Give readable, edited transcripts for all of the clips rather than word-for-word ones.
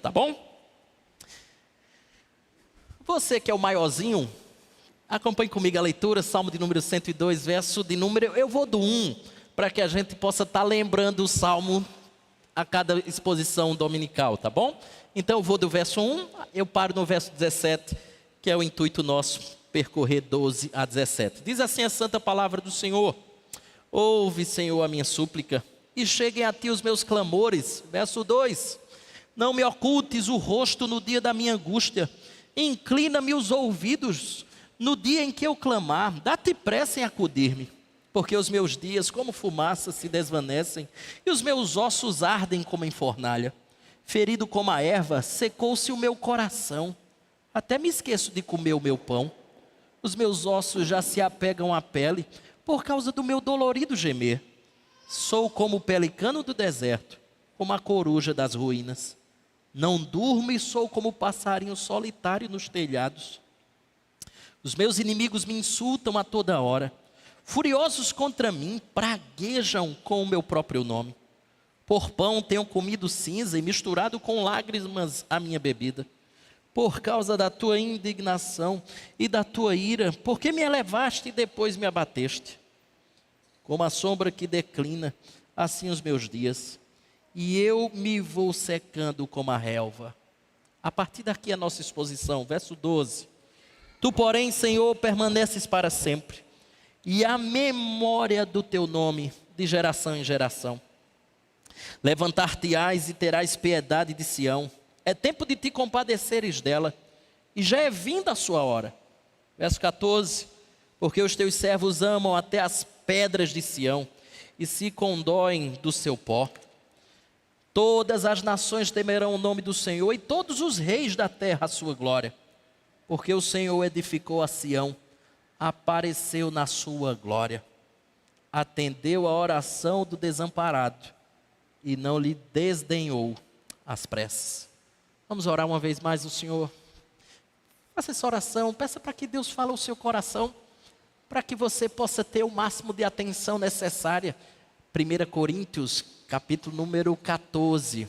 tá bom? Você que é o maiorzinho, acompanhe comigo a leitura, Salmo de número 102, verso de número... Eu vou do 1, para que a gente possa estar lembrando o Salmo a cada exposição dominical, tá bom? Então eu vou do verso 1, eu paro no verso 17, que é o intuito nosso, percorrer 12 a 17. Diz assim a santa palavra do Senhor: ouve, Senhor, a minha súplica, e cheguem a ti os meus clamores. Verso 2, não me ocultes o rosto no dia da minha angústia, inclina-me os ouvidos no dia em que eu clamar, dá-te pressa em acudir-me, porque os meus dias como fumaça se desvanecem, e os meus ossos ardem como em fornalha. Ferido como a erva, secou-se o meu coração, até me esqueço de comer o meu pão. Os meus ossos já se apegam à pele, por causa do meu dolorido gemer. Sou como o pelicano do deserto, como a coruja das ruínas. Não durmo e sou como o passarinho solitário nos telhados. Os meus inimigos me insultam a toda hora. Furiosos contra mim, praguejam com o meu próprio nome. Por pão tenho comido cinza e misturado com lágrimas a minha bebida. Por causa da tua indignação e da tua ira, porque me elevaste e depois me abateste. Como a sombra que declina, assim os meus dias, e eu me vou secando como a relva. A partir daqui a nossa exposição, verso 12. Tu, porém, Senhor, permaneces para sempre, e a memória do teu nome de geração em geração. Levantar-te-ás e terás piedade de Sião. É tempo de te compadeceres dela, e já é vinda a sua hora. Verso 14. Porque os teus servos amam até as pedras de Sião, e se condoem do seu pó. Todas as nações temerão o nome do Senhor, e todos os reis da terra a sua glória. Porque o Senhor edificou a Sião, apareceu na sua glória. Atendeu a oração do desamparado, e não lhe desdenhou as preces. Vamos orar uma vez mais ao Senhor. Faça essa oração, peça para que Deus fale ao seu coração, para que você possa ter o máximo de atenção necessária. 1 Coríntios, capítulo número 14,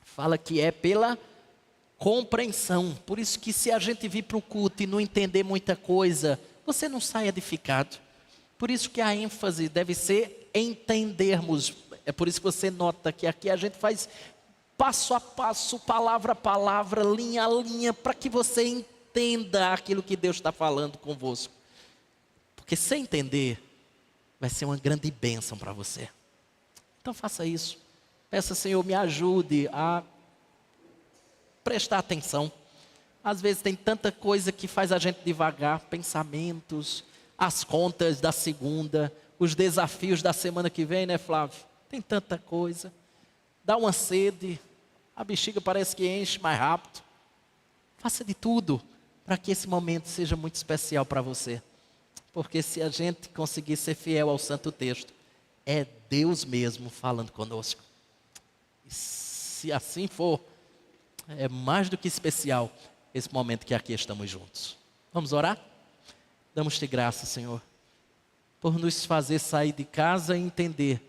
fala que é pela compreensão. Por isso que se a gente vir para o culto e não entender muita coisa, você não sai edificado. Por isso que a ênfase deve ser entendermos. É por isso que você nota que aqui a gente faz passo a passo, palavra a palavra, linha a linha, para que você entenda aquilo que Deus está falando convosco. Porque sem entender, vai ser uma grande bênção para você. Então faça isso. Peça, Senhor, me ajude a prestar atenção. Às vezes tem tanta coisa que faz a gente devagar, pensamentos, as contas da segunda, os desafios da semana que vem, né, Flávio? Tem tanta coisa. Dá uma sede, a bexiga parece que enche mais rápido. Faça de tudo para que esse momento seja muito especial para você. Porque se a gente conseguir ser fiel ao Santo Texto, é Deus mesmo falando conosco. E se assim for, é mais do que especial esse momento que aqui estamos juntos. Vamos orar? Damos-te graça, Senhor, por nos fazer sair de casa e entender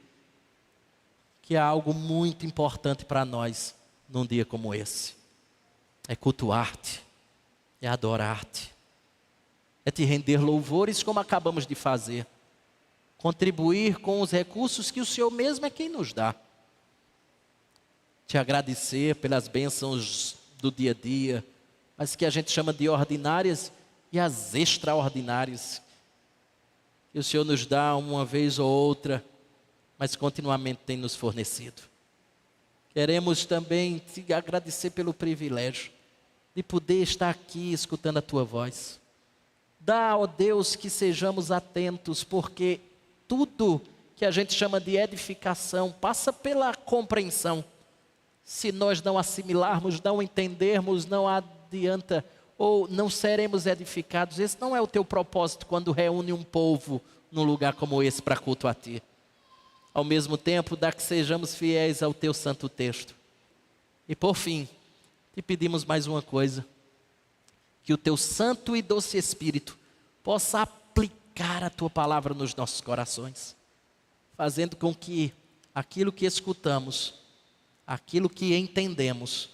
que há algo muito importante para nós num dia como esse. É cultuar-te, é adorar-te, é te render louvores como acabamos de fazer, contribuir com os recursos que o Senhor mesmo é quem nos dá, te agradecer pelas bênçãos do dia a dia, mas que a gente chama de ordinárias e as extraordinárias, que o Senhor nos dá uma vez ou outra, mas continuamente tem nos fornecido. Queremos também te agradecer pelo privilégio de poder estar aqui escutando a tua voz. Dá, ó Deus, que sejamos atentos, porque tudo que a gente chama de edificação passa pela compreensão. Se nós não assimilarmos, não entendermos, não adianta, ou não seremos edificados. Esse não é o teu propósito quando reúne um povo num lugar como esse para culto a ti. Ao mesmo tempo, dá que sejamos fiéis ao teu santo texto. E por fim, te pedimos mais uma coisa: que o teu santo e doce Espírito possa aplicar a tua palavra nos nossos corações, fazendo com que aquilo que escutamos, aquilo que entendemos,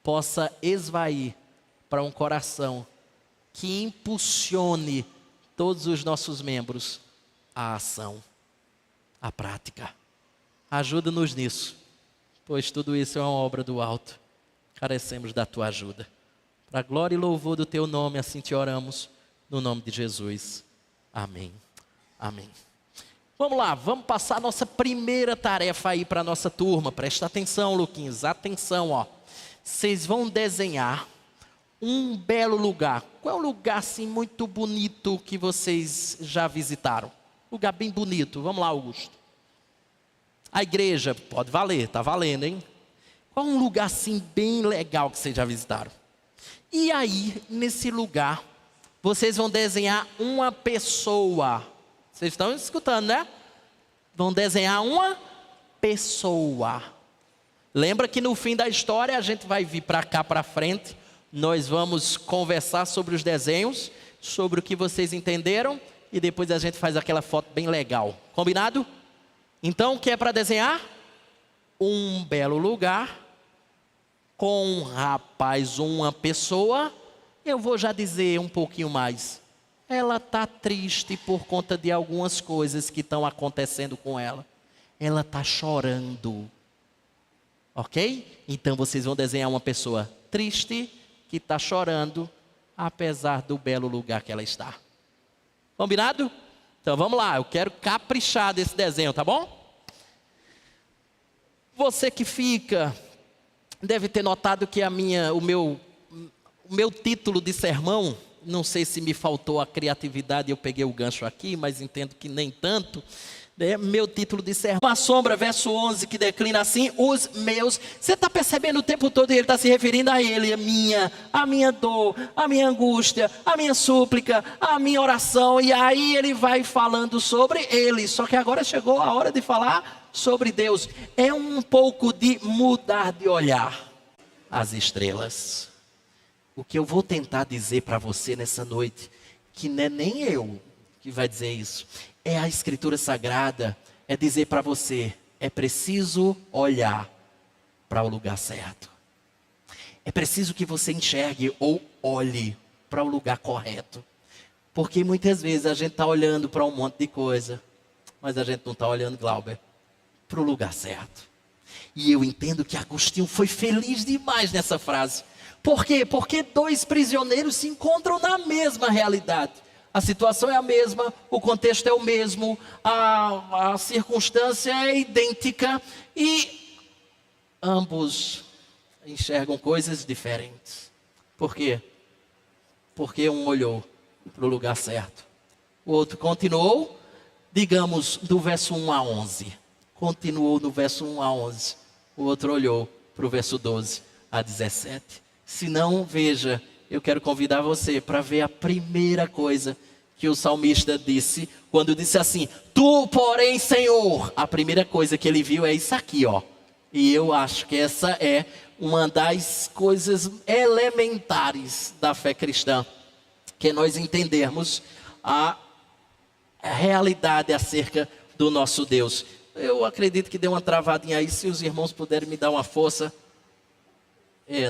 possa esvair para um coração que impulsione todos os nossos membros à ação, à prática. Ajuda-nos nisso, pois tudo isso é uma obra do alto. Carecemos da tua ajuda. Para a glória e louvor do teu nome, assim te oramos, no nome de Jesus. Amém. Amém. Vamos lá, vamos passar a nossa primeira tarefa aí para a nossa turma. Presta atenção, Luquinhos, atenção, ó. Vocês vão desenhar um belo lugar. Qual é um lugar assim muito bonito que vocês já visitaram? Lugar bem bonito. Vamos lá, Augusto. A igreja, pode valer, tá valendo, hein? Qual é um lugar assim bem legal que vocês já visitaram? E aí, nesse lugar, vocês vão desenhar uma pessoa. Vocês estão escutando, né? Vão desenhar uma pessoa. Lembra que no fim da história a gente vai vir para cá para frente. Nós vamos conversar sobre os desenhos, sobre o que vocês entenderam. E depois a gente faz aquela foto bem legal. Combinado? Então, o que é para desenhar? Um belo lugar, com um rapaz ou uma pessoa. Eu vou já dizer um pouquinho mais. Ela está triste por conta de algumas coisas que estão acontecendo com ela. Ela está chorando. Ok? Então vocês vão desenhar uma pessoa triste, que está chorando, apesar do belo lugar que ela está. Combinado? Então vamos lá, eu quero caprichar desse desenho, tá bom? Você que fica, deve ter notado que o meu título de sermão, não sei se me faltou a criatividade, eu peguei o gancho aqui, mas entendo que nem tanto. Meu título de sermão, uma sombra, verso 11, que declina assim, os meus. Você está percebendo o tempo todo, ele está se referindo a ele, a minha dor, a minha angústia, a minha súplica, a minha oração. E aí ele vai falando sobre ele, só que agora chegou a hora de falar sobre Deus. É um pouco de mudar de olhar as estrelas. O que eu vou tentar dizer para você nessa noite, que não é nem eu que vai dizer isso, é a Escritura Sagrada, é dizer para você, é preciso olhar para o lugar certo. É preciso que você enxergue ou olhe para o lugar correto. Porque muitas vezes a gente está olhando para um monte de coisa, mas a gente não está olhando, Glauber, para o lugar certo. E eu entendo que Agostinho foi feliz demais nessa frase. Por quê? Porque dois prisioneiros se encontram na mesma realidade. A situação é a mesma, o contexto é o mesmo, a circunstância é idêntica e ambos enxergam coisas diferentes. Por quê? Porque um olhou para o lugar certo. O outro continuou, digamos, do verso 1 a 11. Continuou no verso 1 a 11. O outro olhou para o verso 12 a 17. Se não, veja, eu quero convidar você para ver a primeira coisa que o salmista disse, quando disse assim, tu, porém, Senhor. A primeira coisa que ele viu é isso aqui, ó. E eu acho que essa é uma das coisas elementares da fé cristã, que nós entendermos a realidade acerca do nosso Deus. Eu acredito que deu uma travadinha aí, se os irmãos puderem me dar uma força.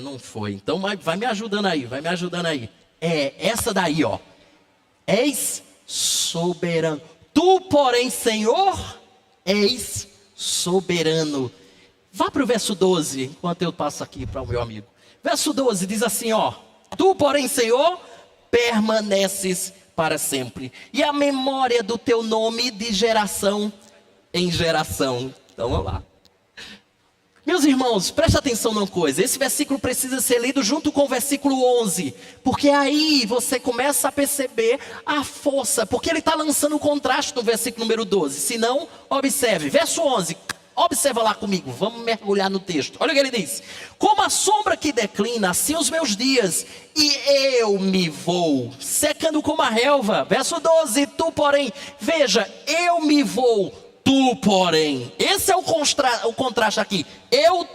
Não foi. Então vai me ajudando aí, vai me ajudando aí. Essa daí, ó. És soberano. Tu, porém, Senhor, és soberano. Vá para o verso 12, enquanto eu passo aqui para o meu amigo. Verso 12 diz assim, ó. Tu, porém, Senhor, permaneces para sempre. E a memória do teu nome de geração em geração. Então, vamos lá. Meus irmãos, preste atenção numa coisa. Esse versículo precisa ser lido junto com o versículo 11. Porque aí você começa a perceber a força. Porque ele está lançando o contraste no versículo número 12. Se não, observe. Verso 11. Observa lá comigo. Vamos mergulhar no texto. Olha o que ele diz. Como a sombra que declina, assim os meus dias. E eu me vou, secando como a relva. Verso 12. Tu, porém, veja, eu me vou. Tu, porém. Esse é o contraste aqui. eu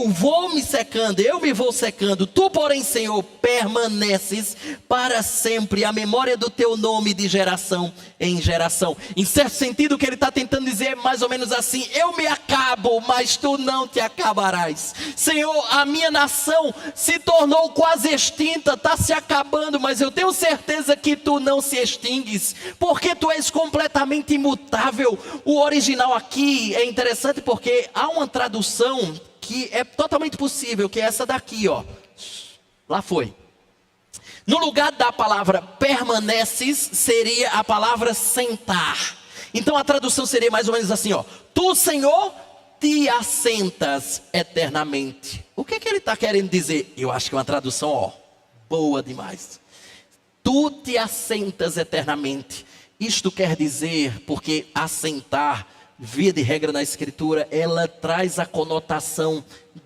vou me secando, eu me vou secando. Tu, porém, Senhor, permaneces para sempre, a memória do teu nome de geração em geração. Em certo sentido, o que ele está tentando dizer é mais ou menos assim: eu me acabo, mas tu não te acabarás. Senhor, a minha nação se tornou quase extinta, está se acabando, mas eu tenho certeza que tu não se extingues, porque tu és completamente imutável. O original aqui é interessante porque há uma tradução que é totalmente possível, que é essa daqui, ó. Lá foi. No lugar da palavra permaneces, seria a palavra sentar. Então a tradução seria mais ou menos assim, ó: tu, Senhor, te assentas eternamente. O que ele está querendo dizer? Eu acho que é uma tradução, ó, boa demais. Tu te assentas eternamente. Isto quer dizer, porque assentar, via de regra na escritura, ela traz a conotação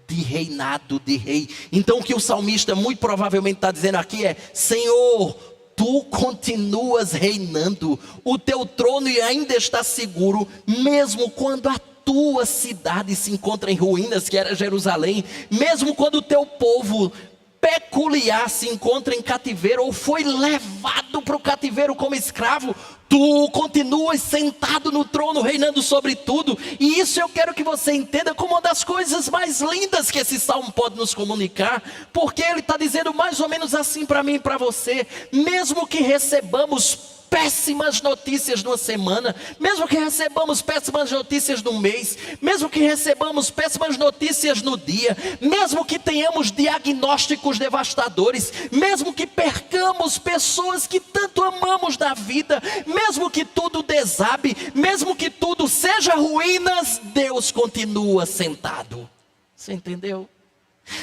de reinado, de rei. Então o que o salmista muito provavelmente está dizendo aqui é: Senhor, tu continuas reinando, o teu trono ainda está seguro, mesmo quando a tua cidade se encontra em ruínas, que era Jerusalém, mesmo quando o teu povo peculiar se encontra em cativeiro, ou foi levado para o cativeiro como escravo, tu continuas sentado no trono, reinando sobre tudo. E isso eu quero que você entenda como uma das coisas mais lindas que esse salmo pode nos comunicar, porque ele está dizendo mais ou menos assim para mim e para você: mesmo que recebamos péssimas notícias numa semana, mesmo que recebamos péssimas notícias no mês, mesmo que recebamos péssimas notícias no dia, mesmo que tenhamos diagnósticos devastadores, mesmo que percamos pessoas que tanto amamos na vida, mesmo que tudo desabe, mesmo que tudo seja ruínas, Deus continua sentado. Você entendeu?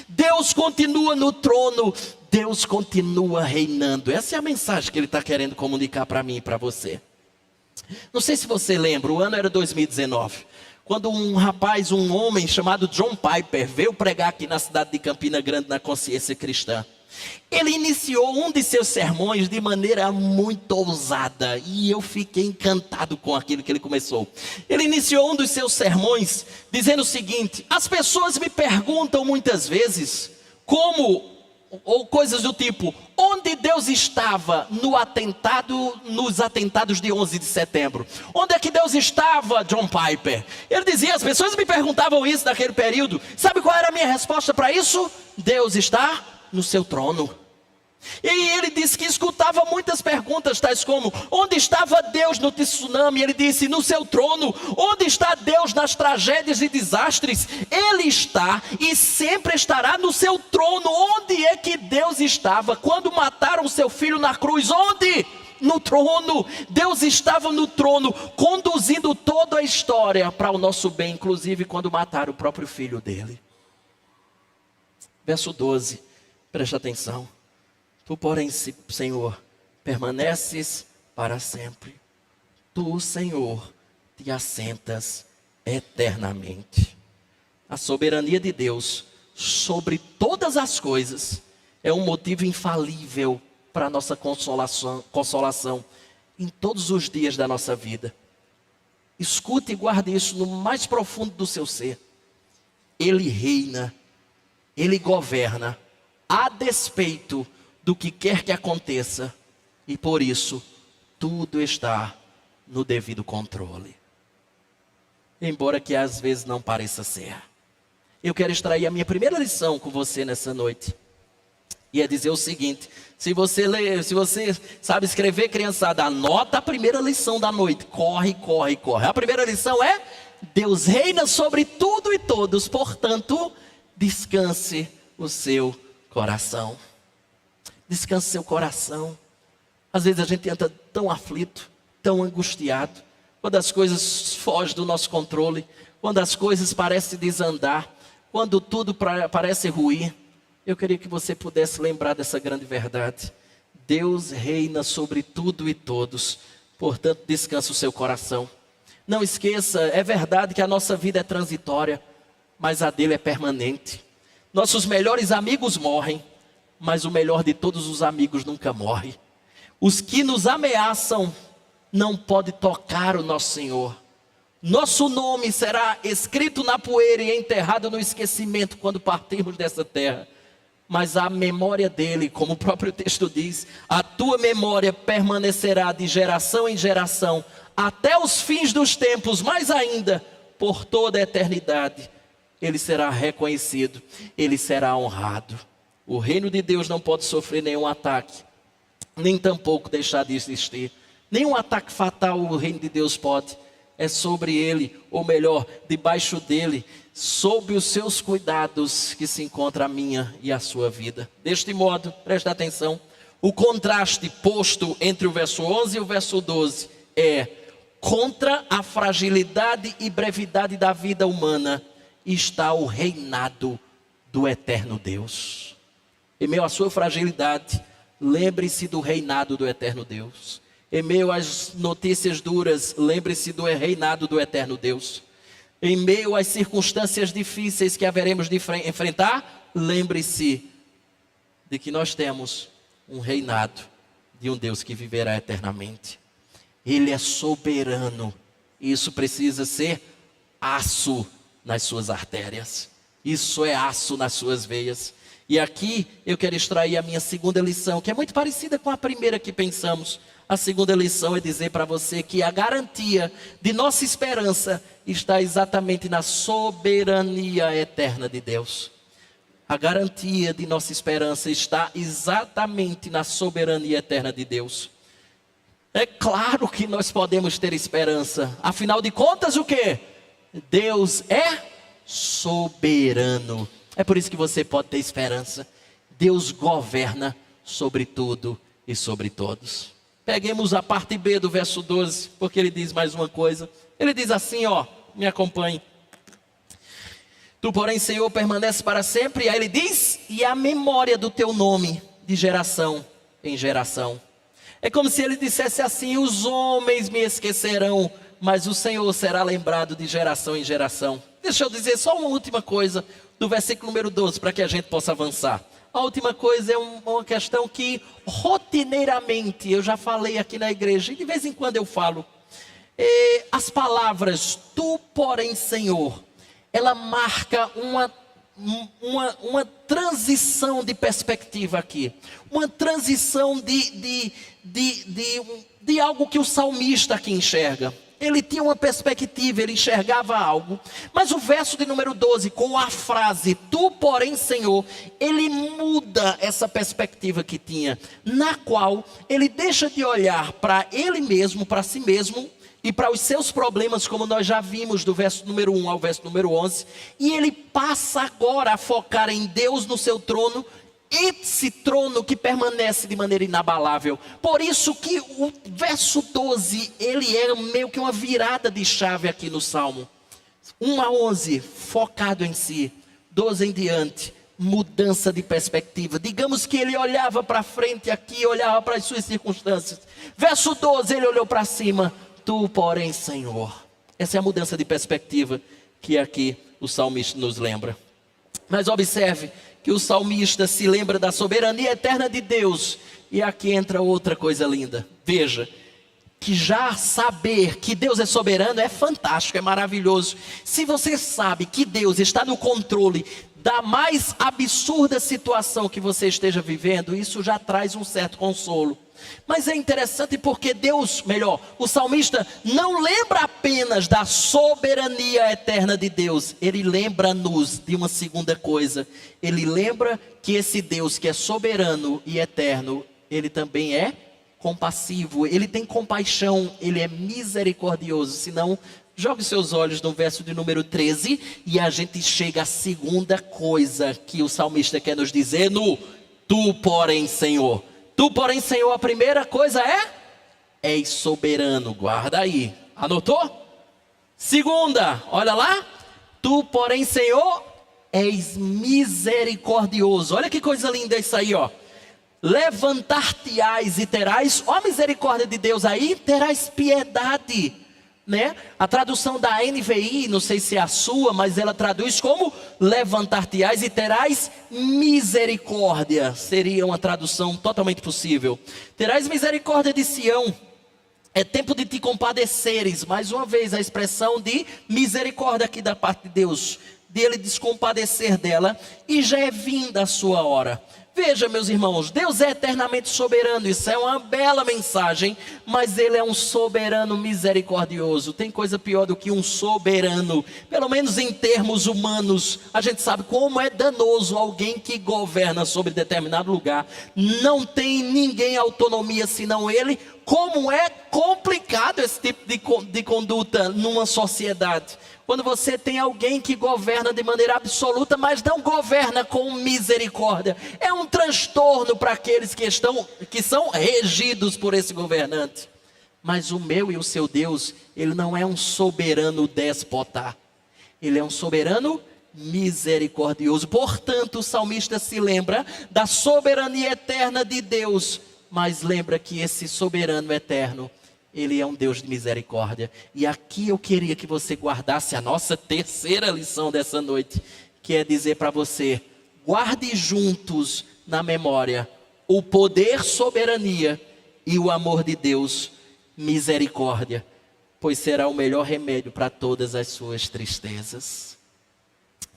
Deus continua no trono, Deus continua reinando. Essa é a mensagem que ele está querendo comunicar para mim e para você. Não sei se você lembra, o ano era 2019, quando um homem chamado John Piper veio pregar aqui na cidade de Campina Grande, na Consciência Cristã. Ele iniciou um de seus sermões de maneira muito ousada, e eu fiquei encantado com aquilo que ele começou. Ele iniciou um dos seus sermões dizendo o seguinte: as pessoas me perguntam muitas vezes como, ou coisas do tipo, onde Deus estava nos atentados de 11 de setembro? Onde é que Deus estava, John Piper? Ele dizia, as pessoas me perguntavam isso naquele período. Sabe qual era a minha resposta para isso? Deus está no seu trono. E ele disse que escutava muitas perguntas, tais como: onde estava Deus no tsunami? Ele disse: no seu trono. Onde está Deus nas tragédias e desastres? Ele está e sempre estará no seu trono. Onde é que Deus estava quando mataram seu filho na cruz? Onde? No trono. Deus estava no trono, conduzindo toda a história para o nosso bem, inclusive quando mataram o próprio filho dele. Verso 12, preste atenção. Tu, porém, Senhor, permaneces para sempre. Tu, Senhor, te assentas eternamente. A soberania de Deus sobre todas as coisas é um motivo infalível para a nossa consolação em todos os dias da nossa vida. Escute e guarde isso no mais profundo do seu ser. Ele reina, Ele governa, a despeito do que quer que aconteça, e por isso tudo está no devido controle, embora que às vezes não pareça ser. Eu quero extrair a minha primeira lição com você nessa noite, e é dizer o seguinte: se você sabe escrever, criançada, anota a primeira lição da noite. Corre. A primeira lição é: Deus reina sobre tudo e todos, portanto, descanse o seu coração. Descanse seu coração. Às vezes a gente entra tão aflito, tão angustiado, quando as coisas fogem do nosso controle, quando as coisas parecem desandar, quando tudo parece ruir. Eu queria que você pudesse lembrar dessa grande verdade: Deus reina sobre tudo e todos, portanto descanse o seu coração. Não esqueça, é verdade que a nossa vida é transitória, mas a dele é permanente. Nossos melhores amigos morrem, mas o melhor de todos os amigos nunca morre. Os que nos ameaçam não podem tocar o nosso Senhor. Nosso nome será escrito na poeira e enterrado no esquecimento quando partirmos dessa terra. Mas a memória dele, como o próprio texto diz, a tua memória permanecerá de geração em geração, até os fins dos tempos, mais ainda, por toda a eternidade. Ele será reconhecido, ele será honrado. O reino de Deus não pode sofrer nenhum ataque, nem tampouco deixar de existir. Nenhum ataque fatal o reino de Deus pode. É sobre ele, ou melhor, debaixo dele, sob os seus cuidados que se encontra a minha e a sua vida. Deste modo, presta atenção, o contraste posto entre o verso 11 e o verso 12 é: contra a fragilidade e brevidade da vida humana está o reinado do eterno Deus. Em meio à sua fragilidade, lembre-se do reinado do eterno Deus. Em meio às notícias duras, lembre-se do reinado do eterno Deus. Em meio às circunstâncias difíceis que haveremos de enfrentar, lembre-se de que nós temos um reinado de um Deus que viverá eternamente. Ele é soberano. Isso precisa ser aço nas suas artérias. Isso é aço nas suas veias. E aqui eu quero extrair a minha segunda lição, que é muito parecida com a primeira que pensamos. A segunda lição é dizer para você que a garantia de nossa esperança está exatamente na soberania eterna de Deus. A garantia de nossa esperança está exatamente na soberania eterna de Deus. É claro que nós podemos ter esperança. Afinal de contas, o quê? Deus é soberano. É por isso que você pode ter esperança. Deus governa sobre tudo e sobre todos. Peguemos a parte B do verso 12, porque ele diz mais uma coisa. Ele diz assim, ó, me acompanhe. Tu, porém, Senhor, permanece para sempre. E aí ele diz, e a memória do teu nome de geração em geração. É como se ele dissesse assim, os homens me esquecerão, mas o Senhor será lembrado de geração em geração. Deixa eu dizer só uma última coisa do versículo número 12, para que a gente possa avançar. A última coisa é uma questão que rotineiramente, eu já falei aqui na igreja, e de vez em quando eu falo. As palavras, tu porém Senhor, ela marca uma transição de perspectiva aqui. Uma transição de algo que o salmista aqui enxerga. Ele tinha uma perspectiva, ele enxergava algo. Mas o verso de número 12, com a frase, tu porém Senhor, ele muda essa perspectiva que tinha, na qual ele deixa de olhar para ele mesmo, para si mesmo, e para os seus problemas, como nós já vimos do verso número 1 ao verso número 11. E ele passa agora a focar em Deus no seu trono, esse trono que permanece de maneira inabalável. Por isso que o verso 12, ele é meio que uma virada de chave aqui no Salmo. 1 a 11, focado em si. 12 em diante, mudança de perspectiva. Digamos que ele olhava para frente aqui, olhava para as suas circunstâncias. Verso 12, ele olhou para cima. Tu, porém, Senhor. Essa é a mudança de perspectiva que aqui o salmista nos lembra. Mas observe que o salmista se lembra da soberania eterna de Deus. E aqui entra outra coisa linda. Veja, que já saber que Deus é soberano é fantástico, é maravilhoso. Se você sabe que Deus está no controle da mais absurda situação que você esteja vivendo, isso já traz um certo consolo. Mas é interessante porque Deus, melhor, o salmista não lembra apenas da soberania eterna de Deus. Ele lembra-nos de uma segunda coisa. Ele lembra que esse Deus que é soberano e eterno, ele também é compassivo. Ele tem compaixão, ele é misericordioso. Senão, jogue seus olhos no verso de número 13 e a gente chega à segunda coisa que o salmista quer nos dizer no tu, porém, Senhor. Tu, porém, Senhor, a primeira coisa és soberano. Guarda aí. Anotou? Segunda, olha lá. Tu, porém, Senhor, és misericordioso. Olha que coisa linda isso aí, ó. Levantar-te-ás e terás, ó, a misericórdia de Deus aí, terás piedade. Né? A tradução da NVI, não sei se é a sua, mas ela traduz como levantar-te-ás e terás misericórdia. Seria uma tradução totalmente possível. Terás misericórdia de Sião É tempo de te compadeceres. Mais uma vez a expressão de misericórdia aqui da parte de Deus, de Ele descompadecer dela, e já é vinda a sua hora. Veja, meus irmãos, Deus é eternamente soberano, isso é uma bela mensagem, mas Ele é um soberano misericordioso. Tem coisa pior do que um soberano, pelo menos em termos humanos. A gente sabe como é danoso alguém que governa sobre determinado lugar, não tem ninguém autonomia senão Ele. Como é complicado esse tipo de conduta numa sociedade. Quando você tem alguém que governa de maneira absoluta, mas não governa com misericórdia. É um transtorno para aqueles que são regidos por esse governante. Mas o meu e o seu Deus, Ele não é um soberano déspota. Ele é um soberano misericordioso. Portanto, o salmista se lembra da soberania eterna de Deus, mas lembra que esse soberano eterno, Ele é um Deus de misericórdia. E aqui eu queria que você guardasse a nossa terceira lição dessa noite, que é dizer para você: guarde juntos na memória o poder, soberania e o amor de Deus, misericórdia, pois será o melhor remédio para todas as suas tristezas.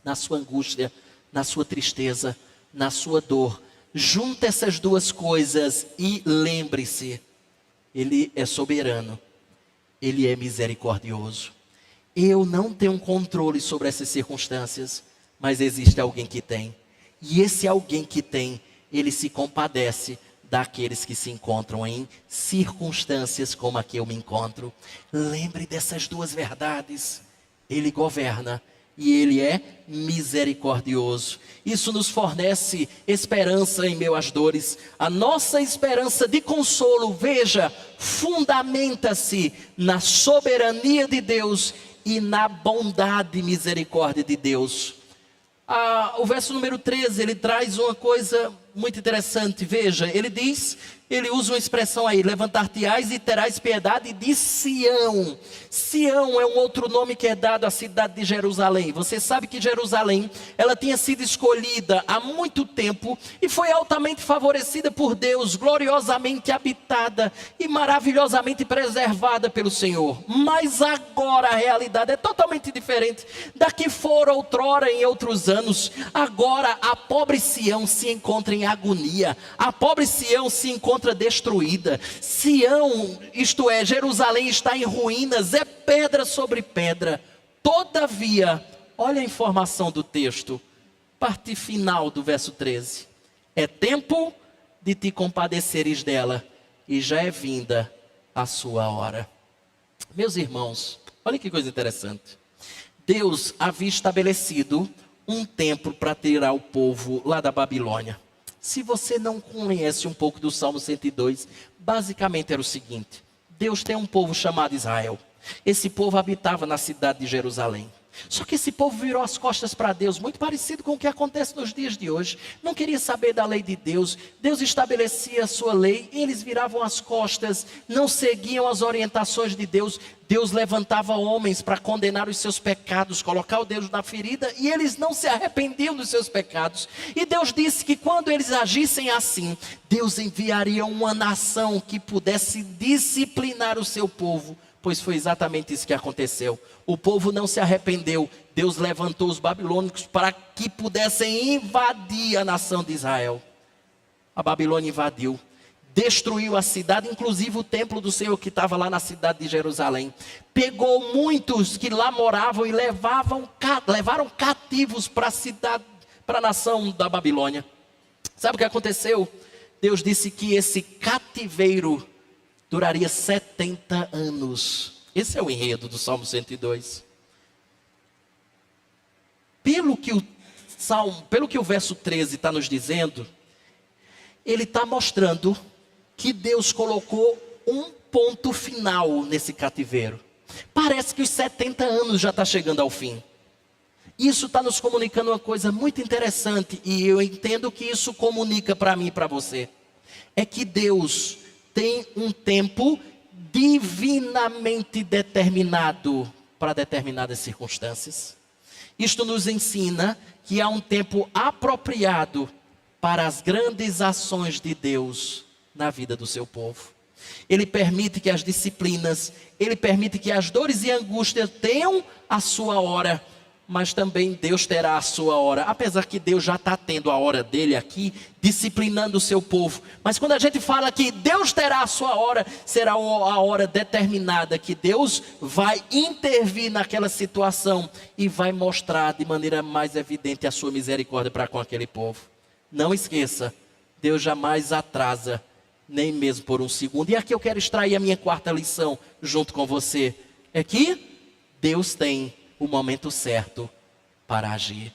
Na sua angústia, na sua tristeza, na sua dor, junte essas duas coisas e lembre-se: Ele é soberano, Ele é misericordioso. Eu não tenho controle sobre essas circunstâncias, mas existe alguém que tem. E esse alguém que tem, Ele se compadece daqueles que se encontram em circunstâncias como a que eu me encontro. Lembre dessas duas verdades: Ele governa e Ele é misericordioso. Isso nos fornece esperança em meio às dores. A nossa esperança de consolo, veja, fundamenta-se na soberania de Deus e na bondade e misericórdia de Deus. O verso número 13, ele traz uma coisa muito interessante. Veja, ele usa uma expressão aí: levantar-te-ás e terás piedade de Sião. Sião é um outro nome que é dado à cidade de Jerusalém. Você sabe que Jerusalém, ela tinha sido escolhida há muito tempo e foi altamente favorecida por Deus, gloriosamente habitada e maravilhosamente preservada pelo Senhor. Mas agora a realidade é totalmente diferente da que fora outrora em outros anos. Agora a pobre Sião se encontra em agonia. A pobre Sião se encontra destruída. Sião, isto é, Jerusalém, está em ruínas, é pedra sobre pedra. Todavia, olha a informação do texto, parte final do verso 13: é tempo de te compadeceres dela, e já é vinda a sua hora. Meus irmãos, olha que coisa interessante. Deus havia estabelecido um tempo para tirar o povo lá da Babilônia. Se você não conhece um pouco do Salmo 102, basicamente era o seguinte: Deus tem um povo chamado Israel. Esse povo habitava na cidade de Jerusalém. Só que esse povo virou as costas para Deus, muito parecido com o que acontece nos dias de hoje. Não queria saber da lei de Deus. Deus estabelecia a sua lei, eles viravam as costas, não seguiam as orientações de Deus. Deus levantava homens para condenar os seus pecados, colocar o dedo na ferida, e eles não se arrependiam dos seus pecados. E Deus disse que quando eles agissem assim, Deus enviaria uma nação que pudesse disciplinar o seu povo. Pois foi exatamente isso que aconteceu. O povo não se arrependeu. Deus levantou os babilônicos para que pudessem invadir a nação de Israel. A Babilônia invadiu, destruiu a cidade, inclusive o templo do Senhor que estava lá na cidade de Jerusalém. Pegou muitos que lá moravam e levaram cativos para a cidade, para a nação da Babilônia. Sabe o que aconteceu? Deus disse que esse cativeiro duraria 70 anos. Esse é o enredo do Salmo 102. Pelo que o verso 13 está nos dizendo, ele está mostrando que Deus colocou um ponto final nesse cativeiro. Parece que os 70 anos já está chegando ao fim. Isso está nos comunicando uma coisa muito interessante, e eu entendo que isso comunica para mim e para você. É que Deus tem um tempo divinamente determinado para determinadas circunstâncias. Isto nos ensina que há um tempo apropriado para as grandes ações de Deus na vida do seu povo. Ele permite que as disciplinas, Ele permite que as dores e angústias tenham a sua hora, mas também Deus terá a sua hora. Apesar que Deus já está tendo a hora dele aqui, disciplinando o seu povo. Mas quando a gente fala que Deus terá a sua hora, será a hora determinada, que Deus vai intervir naquela situação e vai mostrar de maneira mais evidente a sua misericórdia para com aquele povo. Não esqueça, Deus jamais atrasa, nem mesmo por um segundo. E aqui eu quero extrair a minha quarta lição junto com você. É que Deus tem o momento certo para agir.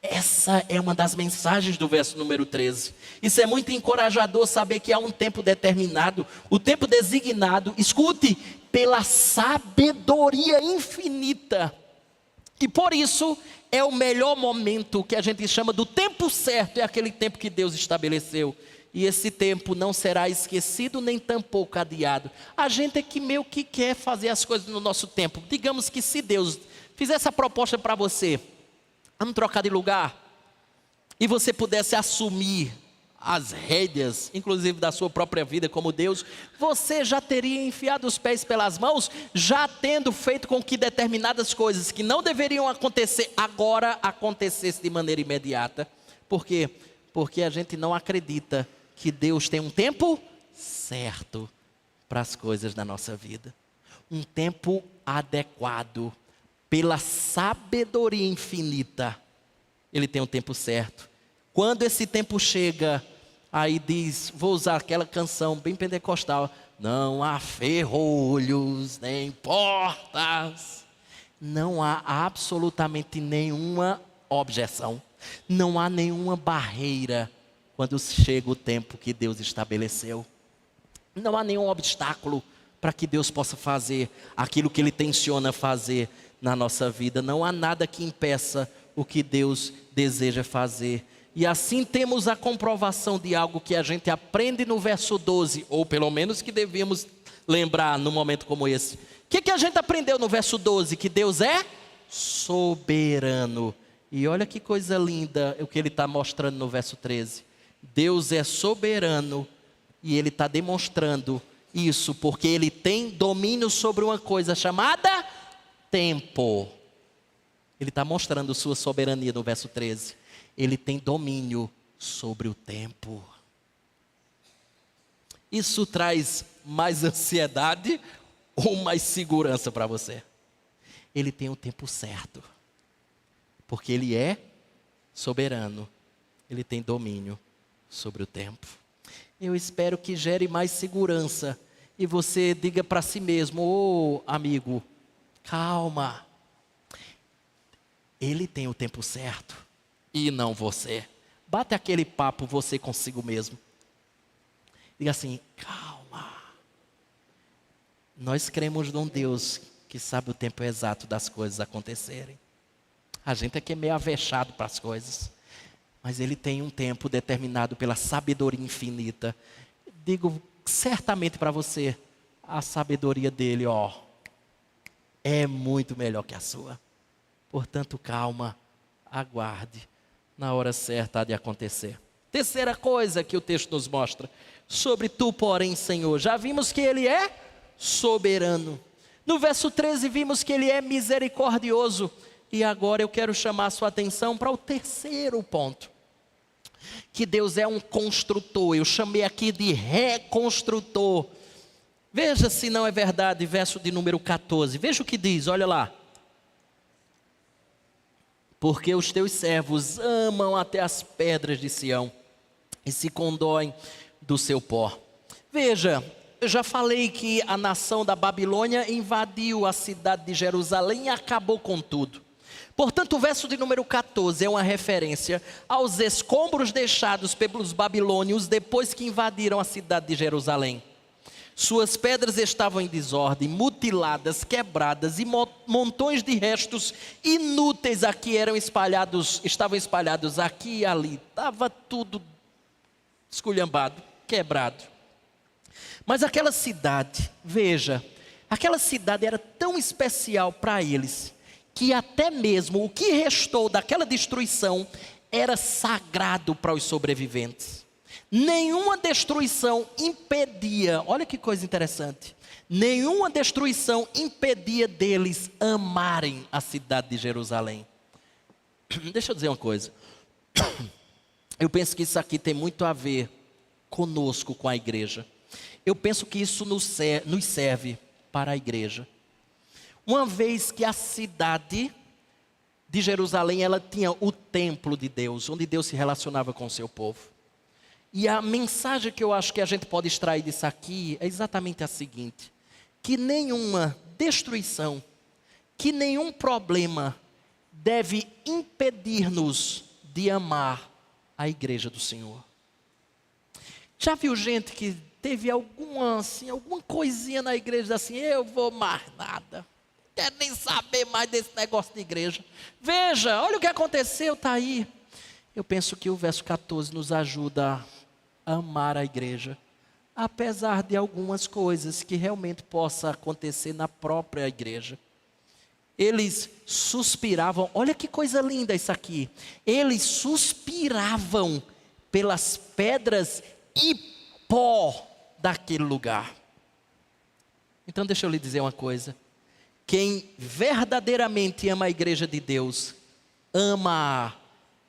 Essa é uma das mensagens do verso número 13. Isso é muito encorajador, saber que há um tempo determinado, o tempo designado, escute, pela sabedoria infinita. E por isso é o melhor momento, que a gente chama do tempo certo, é aquele tempo que Deus estabeleceu. E esse tempo não será esquecido nem tampouco adiado. A gente é que meio que quer fazer as coisas no nosso tempo. Digamos que se Deus fizer essa proposta para você, vamos trocar de lugar, e você pudesse assumir as rédeas, inclusive da sua própria vida como Deus, você já teria enfiado os pés pelas mãos, já tendo feito com que determinadas coisas que não deveriam acontecer agora, acontecessem de maneira imediata. Por quê? Porque a gente não acredita que Deus tem um tempo certo para as coisas da nossa vida. Um tempo adequado. Pela sabedoria infinita, Ele tem um tempo certo. Quando esse tempo chega, aí diz, vou usar aquela canção bem pentecostal, não há ferrolhos nem portas. Não há absolutamente nenhuma objeção. Não há nenhuma barreira quando chega o tempo que Deus estabeleceu. Não há nenhum obstáculo para que Deus possa fazer aquilo que Ele tenciona fazer na nossa vida. Não há nada que impeça o que Deus deseja fazer. E assim temos a comprovação de algo que a gente aprende no verso 12, ou pelo menos que devíamos lembrar num momento como esse. O que a gente aprendeu no verso 12? Que Deus é soberano. E olha que coisa linda o que Ele está mostrando no verso 13. Deus é soberano e Ele está demonstrando isso, porque Ele tem domínio sobre uma coisa chamada tempo. Ele está mostrando sua soberania no verso 13. Ele tem domínio sobre o tempo. Isso traz mais ansiedade ou mais segurança para você? Ele tem o tempo certo. Porque Ele é soberano. Ele tem domínio sobre o tempo. Eu espero que gere mais segurança. E você diga para si mesmo, ô amigo, calma. Ele tem o tempo certo e não você. Bate aquele papo você consigo mesmo. Diga assim, calma. Nós cremos num Deus que sabe o tempo exato das coisas acontecerem. A gente é que é meio avexado para as coisas. Mas Ele tem um tempo determinado pela sabedoria infinita. Digo certamente para você, a sabedoria dEle, é muito melhor que a sua. Portanto, calma, aguarde, na hora certa há de acontecer. Terceira coisa que o texto nos mostra, sobre tu, porém, Senhor, já vimos que Ele é soberano. No verso 13 vimos que Ele é misericordioso. E agora eu quero chamar a sua atenção para o terceiro ponto. Que Deus é um construtor, eu chamei aqui de reconstrutor. Veja se não é verdade, verso de número 14. Veja o que diz, olha lá. Porque os teus servos amam até as pedras de Sião e se condoem do seu pó. Veja, eu já falei que a nação da Babilônia invadiu a cidade de Jerusalém e acabou com tudo. Portanto, o verso de número 14 é uma referência aos escombros deixados pelos babilônios depois que invadiram a cidade de Jerusalém. Suas pedras estavam em desordem, mutiladas, quebradas e montões de restos inúteis aqui estavam espalhados aqui e ali. Estava tudo esculhambado, quebrado. Mas aquela cidade, veja, aquela cidade era tão especial para eles, que até mesmo o que restou daquela destruição era sagrado para os sobreviventes. Nenhuma destruição impedia, olha que coisa interessante, nenhuma destruição impedia deles amarem a cidade de Jerusalém. Deixa eu dizer uma coisa. Eu penso que isso aqui tem muito a ver conosco, com a igreja. Eu penso que isso nos serve para a igreja. Uma vez que a cidade de Jerusalém, ela tinha o templo de Deus, onde Deus se relacionava com o seu povo. E a mensagem que eu acho que a gente pode extrair disso aqui é exatamente a seguinte: que nenhuma destruição, que nenhum problema deve impedir-nos de amar a igreja do Senhor. Já viu gente que teve alguma coisinha na igreja assim, eu vou mais nada, não quero nem saber mais desse negócio de igreja. Veja, olha o que aconteceu, está aí. Eu penso que o verso 14 nos ajuda a amar a igreja, apesar de algumas coisas que realmente possa acontecer na própria igreja. Eles suspiravam, olha que coisa linda isso aqui. Eles suspiravam pelas pedras e pó daquele lugar. Então deixa eu lhe dizer uma coisa. Quem verdadeiramente ama a igreja de Deus, ama-a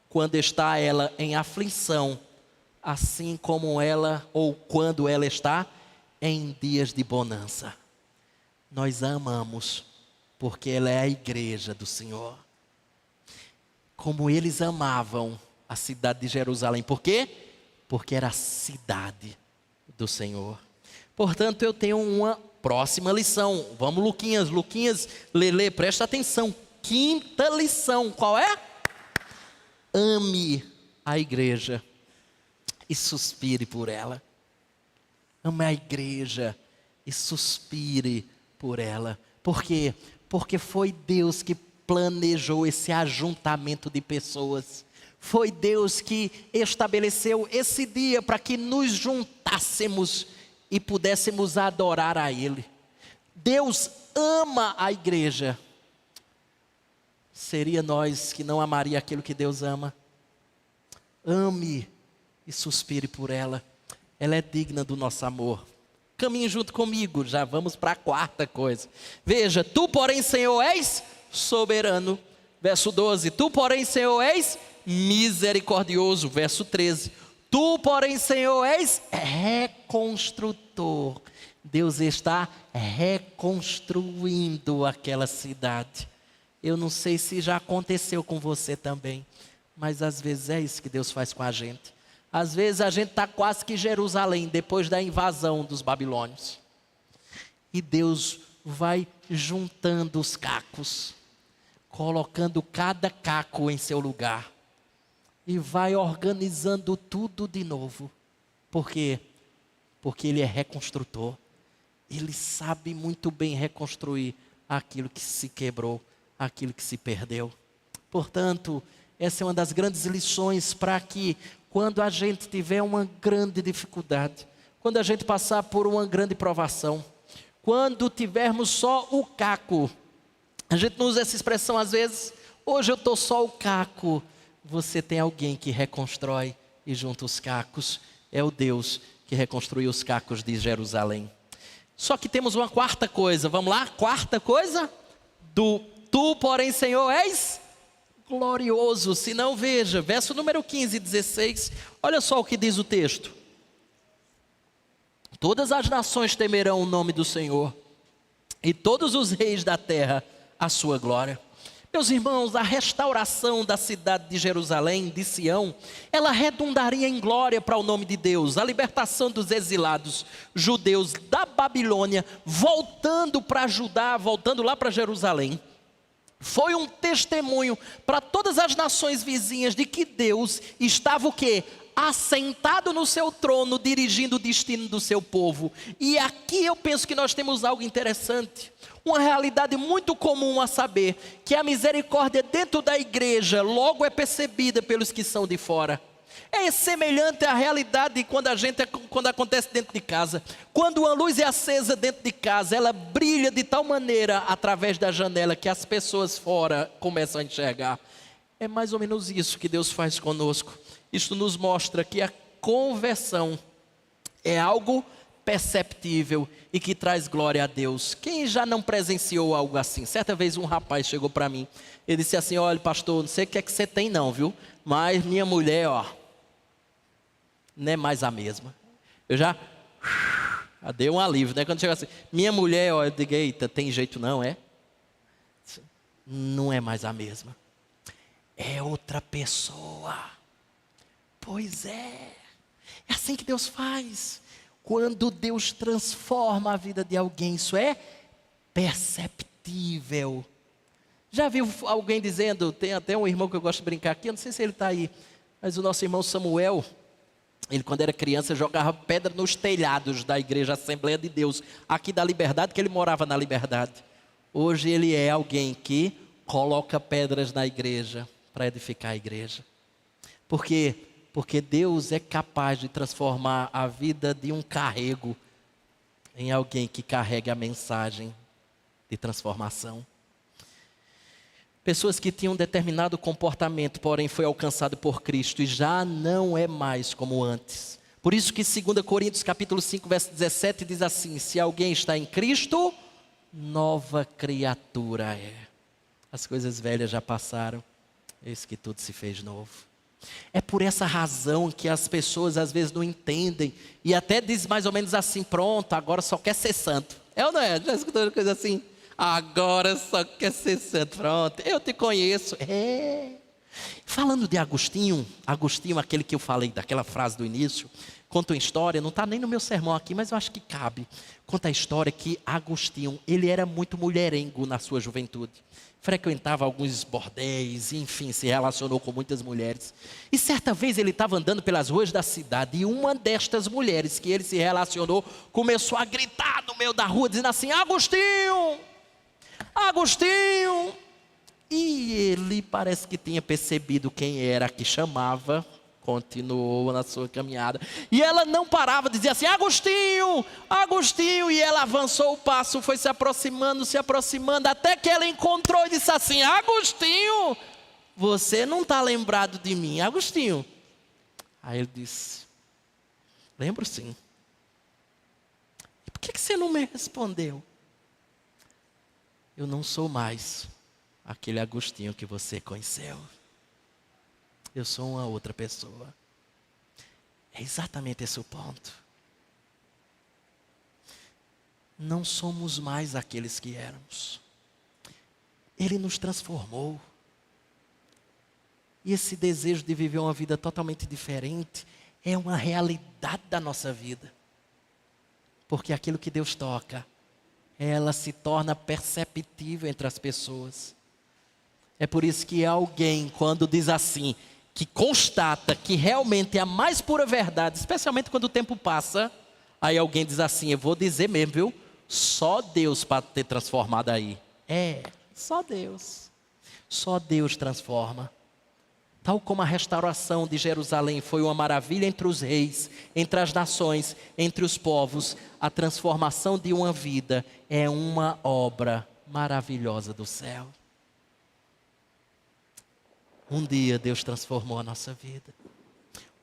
quando está ela em aflição, assim como ela, ou quando ela está em dias de bonança. Nós a amamos porque ela é a igreja do Senhor. Como eles amavam a cidade de Jerusalém. Por quê? Porque era a cidade do Senhor. Portanto, eu tenho uma próxima lição. Vamos, Luquinhas, Lelê, presta atenção. Quinta lição, qual é? Ame a igreja e suspire por ela. Ame a igreja e suspire por ela. Por quê? Porque foi Deus que planejou esse ajuntamento de pessoas. Foi Deus que estabeleceu esse dia para que nos juntássemos e pudéssemos adorar a Ele. Deus ama a igreja. Seria nós que não amaria aquilo que Deus ama? Ame e suspire por ela. Ela é digna do nosso amor. Caminhe junto comigo, já vamos para a quarta coisa. Veja, tu porém, Senhor, és soberano. Verso 12, tu porém, Senhor, és misericordioso. Verso 13, tu porém, Senhor, és reconstrutor. Deus está reconstruindo aquela cidade. Eu não sei se já aconteceu com você também, mas às vezes é isso que Deus faz com a gente. Às vezes a gente está quase que em Jerusalém, depois da invasão dos babilônios. E Deus vai juntando os cacos, colocando cada caco em seu lugar. E vai organizando tudo de novo. Por quê? Porque Ele é reconstrutor. Ele sabe muito bem reconstruir aquilo que se quebrou, aquilo que se perdeu. Portanto, essa é uma das grandes lições para que, quando a gente tiver uma grande dificuldade, quando a gente passar por uma grande provação, quando tivermos só o caco, a gente não usa essa expressão às vezes, hoje eu estou só o caco. Você tem alguém que reconstrói e junta os cacos. É o Deus que reconstruiu os cacos de Jerusalém. Só que temos uma quarta coisa, vamos lá? Quarta coisa, tu porém, Senhor, és glorioso. Se não, veja, verso número 15 e 16, olha só o que diz o texto. Todas as nações temerão o nome do Senhor, e todos os reis da terra a sua glória. Meus irmãos, a restauração da cidade de Jerusalém, de Sião, ela redundaria em glória para o nome de Deus. A libertação dos exilados judeus da Babilônia, voltando para Judá, voltando lá para Jerusalém, foi um testemunho para todas as nações vizinhas de que Deus estava o quê? Assentado no seu trono, dirigindo o destino do seu povo. E aqui eu penso que nós temos algo interessante. Uma realidade muito comum a saber, que a misericórdia dentro da igreja logo é percebida pelos que são de fora. É semelhante à realidade quando acontece dentro de casa. Quando uma luz é acesa dentro de casa, ela brilha de tal maneira através da janela que as pessoas fora começam a enxergar. É mais ou menos isso que Deus faz conosco. Isto nos mostra que conversão é algo perceptível e que traz glória a Deus. Quem já não presenciou algo assim? Certa vez um rapaz chegou para mim, ele disse assim: olha, pastor, não sei o que é que você tem não, viu? Mas minha mulher, não é mais a mesma. Eu já dei um alívio, né? Quando chega assim, minha mulher, eu digo: eita, tem jeito não, é? Não é mais a mesma. É outra pessoa. Pois é. É assim que Deus faz. Quando Deus transforma a vida de alguém, isso é perceptível. Já viu alguém dizendo, tem até um irmão que eu gosto de brincar aqui, eu não sei se ele está aí, mas o nosso irmão Samuel, ele quando era criança jogava pedra nos telhados da igreja Assembleia de Deus, aqui da Liberdade, que ele morava na Liberdade. Hoje ele é alguém que coloca pedras na igreja para edificar a igreja. Por quê? Porque Deus é capaz de transformar a vida de um carrego em alguém que carregue a mensagem de transformação. Pessoas que tinham um determinado comportamento, porém foi alcançado por Cristo e já não é mais como antes. Por isso que 2 Coríntios capítulo 5, verso 17 diz assim: se alguém está em Cristo, nova criatura é. As coisas velhas já passaram, eis que tudo se fez novo. É por essa razão que as pessoas às vezes não entendem e até diz mais ou menos assim: pronto, agora só quer ser santo. É ou não é? Já escutou uma coisa assim? Agora só quer ser santo. Pronto, eu te conheço. É. Falando de Agostinho, aquele que eu falei daquela frase do início, conta uma história, não está nem no meu sermão aqui, mas eu acho que cabe. Conta a história que Agostinho, ele era muito mulherengo na sua juventude. Frequentava alguns bordéis, enfim, se relacionou com muitas mulheres. E certa vez ele estava andando pelas ruas da cidade e uma destas mulheres que ele se relacionou começou a gritar no meio da rua, dizendo assim: Agostinho! Agostinho! E ele parece que tinha percebido quem era que chamava, continuou na sua caminhada. E ela não parava, dizia assim: Agostinho, Agostinho. E ela avançou o passo, foi se aproximando, até que ela encontrou e disse assim: Agostinho, você não está lembrado de mim, Agostinho? Aí ele disse: lembro sim. E por que você não me respondeu? Eu não sou mais aquele Agostinho que você conheceu. Eu sou uma outra pessoa. É exatamente esse o ponto. Não somos mais aqueles que éramos. Ele nos transformou. E esse desejo de viver uma vida totalmente diferente é uma realidade da nossa vida. Porque aquilo que Deus toca, ela se torna perceptível entre as pessoas. É por isso que alguém, quando diz assim, que constata que realmente é a mais pura verdade, especialmente quando o tempo passa, aí alguém diz assim: eu vou dizer mesmo, viu? Só Deus para ter transformado aí. É, só Deus. Só Deus transforma. Tal como a restauração de Jerusalém foi uma maravilha entre os reis, entre as nações, entre os povos, a transformação de uma vida é uma obra maravilhosa do céu. Um dia Deus transformou a nossa vida.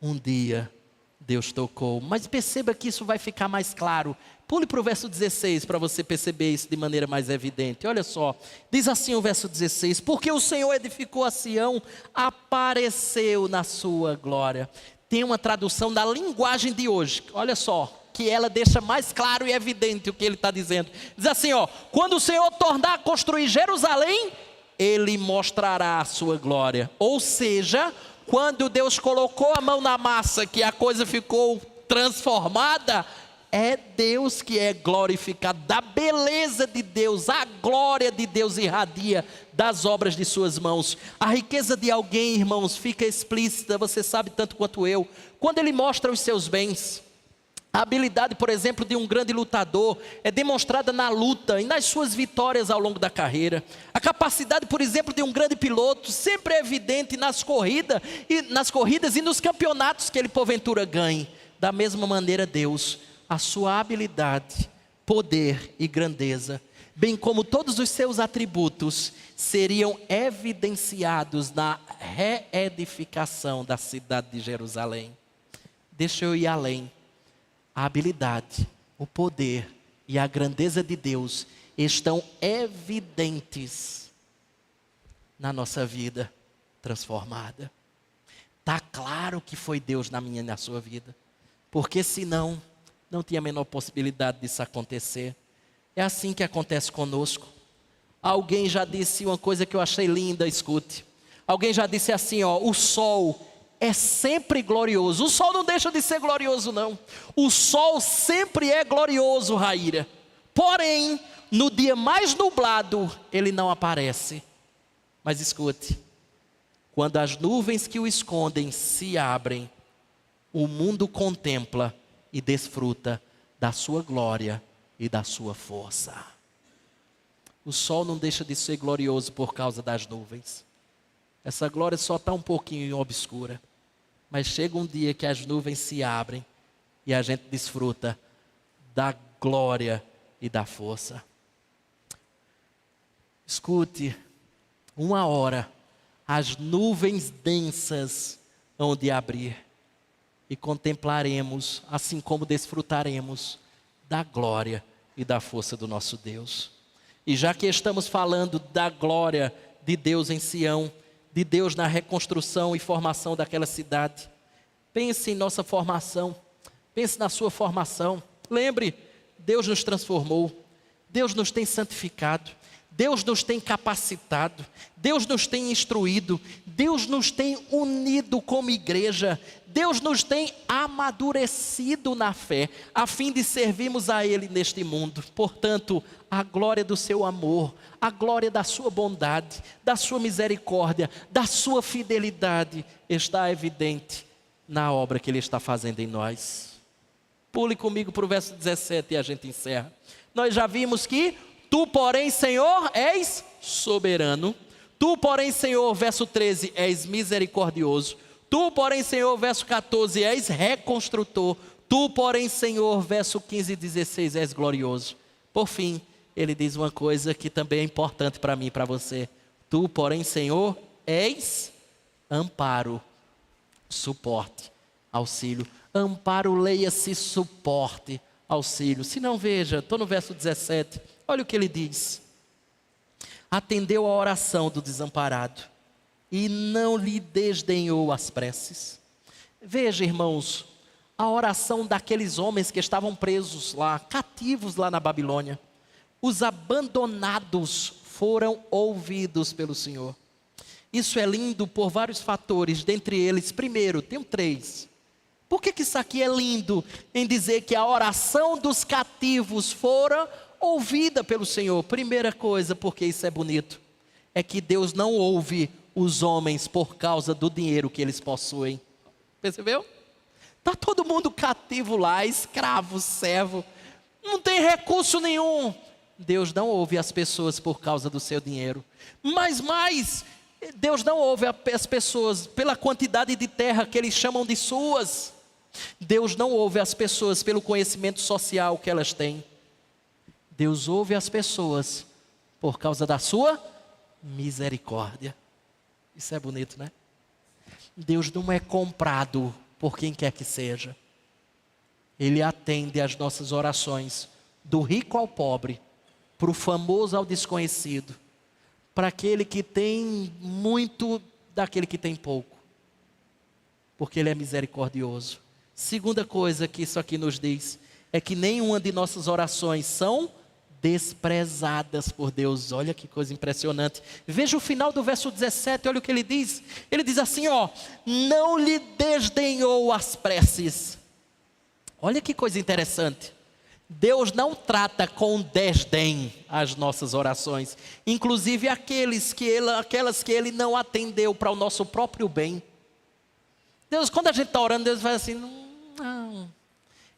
Um dia Deus tocou. Mas perceba que isso vai ficar mais claro. Pule para o verso 16 para você perceber isso de maneira mais evidente. Olha só, diz assim o verso 16: porque o Senhor edificou a Sião, apareceu na sua glória. Tem uma tradução da linguagem de hoje, olha só, que ela deixa mais claro e evidente o que ele está dizendo. Diz assim, quando o Senhor tornar a construir Jerusalém, Ele mostrará a sua glória. Ou seja, quando Deus colocou a mão na massa, que a coisa ficou transformada, é Deus que é glorificado, da beleza de Deus, a glória de Deus irradia das obras de suas mãos. A riqueza de alguém, irmãos, fica explícita, você sabe tanto quanto eu, quando ele mostra os seus bens. A habilidade, por exemplo, de um grande lutador é demonstrada na luta e nas suas vitórias ao longo da carreira. A capacidade, por exemplo, de um grande piloto sempre é evidente nas corridas e nos campeonatos que ele porventura ganhe. Da mesma maneira, Deus, a sua habilidade, poder e grandeza, bem como todos os seus atributos, seriam evidenciados na reedificação da cidade de Jerusalém. deixa eu ir além. A habilidade, o poder e a grandeza de Deus estão evidentes na nossa vida transformada. Está claro que foi Deus na minha e na sua vida. Porque senão, não tinha a menor possibilidade disso acontecer. É assim que acontece conosco. Alguém já disse uma coisa que eu achei linda, escute. Alguém já disse assim, o sol é sempre glorioso. O sol não deixa de ser glorioso, não. O sol sempre é glorioso, Raíra. Porém, no dia mais nublado, ele não aparece. Mas escute, quando as nuvens que o escondem se abrem, o mundo contempla e desfruta da sua glória e da sua força. O sol não deixa de ser glorioso por causa das nuvens. Essa glória só está um pouquinho obscura. Mas chega um dia que as nuvens se abrem e a gente desfruta da glória e da força. Escute, uma hora as nuvens densas hão de abrir e contemplaremos, assim como desfrutaremos da glória e da força do nosso Deus. E já que estamos falando da glória de Deus em Sião, de Deus na reconstrução e formação daquela cidade, pense em nossa formação, pense na sua formação. Lembre, Deus nos transformou, Deus nos tem santificado, Deus nos tem capacitado, Deus nos tem instruído, Deus nos tem unido como igreja, Deus nos tem amadurecido na fé, a fim de servirmos a Ele neste mundo. Portanto, a glória do seu amor, a glória da sua bondade, da sua misericórdia, da sua fidelidade, está evidente na obra que Ele está fazendo em nós. Pule comigo para o verso 17 e a gente encerra. Nós já vimos que tu, porém, Senhor, és soberano. Tu, porém, Senhor, verso 13, és misericordioso. Tu, porém, Senhor, verso 14, és reconstrutor. Tu, porém, Senhor, verso 15 e 16, és glorioso. Por fim, ele diz uma coisa que também é importante para mim e para você. Tu, porém, Senhor, és amparo, suporte, auxílio. Amparo, leia-se suporte, auxílio. Se não, veja, estou no verso 17. Olha o que ele diz. Atendeu a oração do desamparado e não lhe desdenhou as preces. Veja, irmãos, a oração daqueles homens que estavam presos lá, cativos lá na Babilônia. Os abandonados foram ouvidos pelo Senhor. Isso é lindo por vários fatores, dentre eles, primeiro, tem 3. Por que isso aqui é lindo em dizer que a oração dos cativos fora ouvida pelo Senhor? Primeira coisa, porque isso é bonito, é que Deus não ouve os homens por causa do dinheiro que eles possuem. Percebeu? Está todo mundo cativo lá, escravo, servo, não tem recurso nenhum. Deus não ouve as pessoas por causa do seu dinheiro. Mas mais, Deus não ouve as pessoas pela quantidade de terra que eles chamam de suas. Deus não ouve as pessoas pelo conhecimento social que elas têm. Deus ouve as pessoas por causa da sua misericórdia. Isso é bonito, né? Deus não é comprado por quem quer que seja. Ele atende às nossas orações, do rico ao pobre, para o famoso ao desconhecido, para aquele que tem muito, daquele que tem pouco, porque Ele é misericordioso. Segunda coisa que isso aqui nos diz, é que nenhuma de nossas orações são desprezadas por Deus. Olha que coisa impressionante. Veja o final do verso 17, olha o que ele diz. Ele diz assim, não lhe desdenhou as preces. Olha que coisa interessante. Deus não trata com desdém as nossas orações, inclusive aquelas que Ele não atendeu para o nosso próprio bem. Deus, quando a gente está orando, Deus vai assim, não,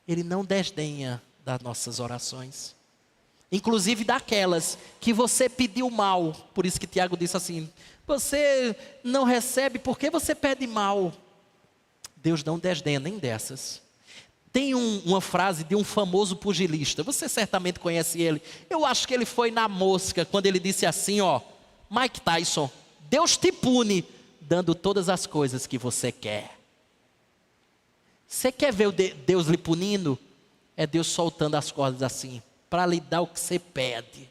Ele não desdenha das nossas orações, inclusive daquelas que você pediu mal. Por isso que Tiago disse assim, você não recebe porque você pede mal. Deus não desdenha nem dessas. Tem uma frase de um famoso pugilista, você certamente conhece ele. Eu acho que ele foi na mosca, quando ele disse assim, Mike Tyson, Deus te pune, dando todas as coisas que você quer. Você quer ver Deus lhe punindo? É Deus soltando as cordas assim, para lhe dar o que você pede.